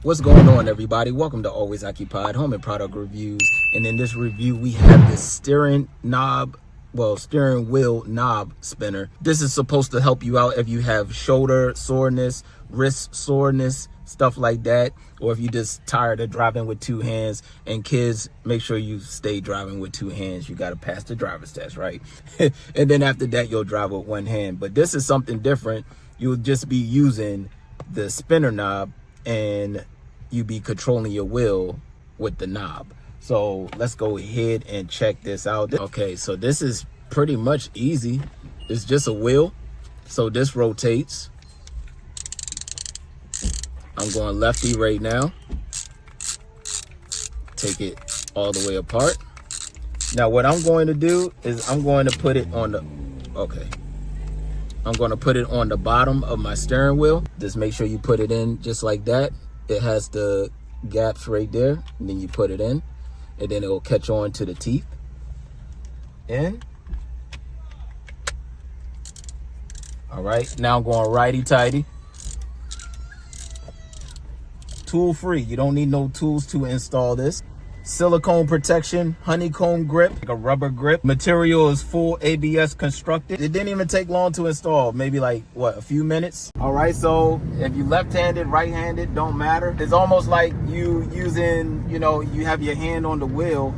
What's going on, everybody? Welcome to Always Occupied Home and Product Reviews. And in this review, we have this steering wheel knob spinner. This is supposed to help you out if you have shoulder soreness, wrist soreness, stuff like that. Or if you're just tired of driving with two hands. And kids, make sure you stay driving with two hands. You got to pass the driver's test, right? And then after that, you'll drive with one hand. But this is something different. You'll just be using the spinner knob and you be controlling your wheel with the knob. So let's go ahead and check this out. Okay, so this is pretty much easy. It's just a wheel. So this rotates. I'm going lefty right now. Take it all the way apart. Now what I'm going to do is I'm going to put it on the, I'm going to put it on the bottom of my steering wheel. Just make sure you put it in just like that. It has the gaps right there, and then you put it in, and then it will catch on to the teeth. In. All right, now I'm going righty-tighty. Tool free. You don't need no tools to install this. Silicone protection, honeycomb grip, like a rubber grip. Material is full ABS constructed. It didn't even take long to install, maybe like, what, a few minutes? All right, so if you left-handed, right-handed, don't matter. It's almost like you using, you have your hand on the wheel,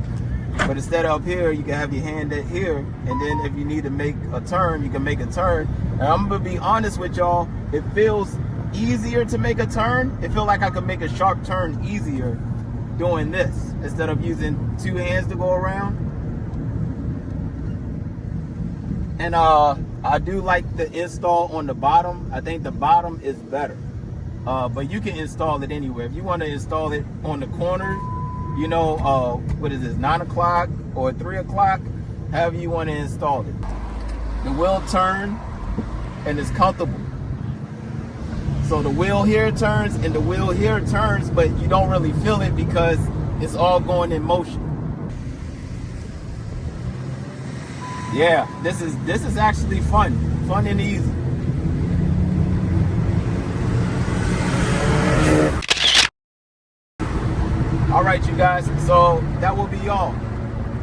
but instead of up here, you can have your hand here, and then if you need to make a turn, you can make a turn. And I'm gonna be honest with y'all, it feels easier to make a turn. It feels like I could make a sharp turn easier doing this instead of using two hands to go around. And I do like the install on the bottom. I think the bottom is better, but you can install it anywhere. If you want to install it on the corner, what is this, 9 o'clock or 3 o'clock, however you want to install it. The wheel turn and it's comfortable. So the wheel here turns and the wheel here turns, but you don't really feel it because it's all going in motion. Yeah, this is actually fun and easy. All right, you guys, so that will be all.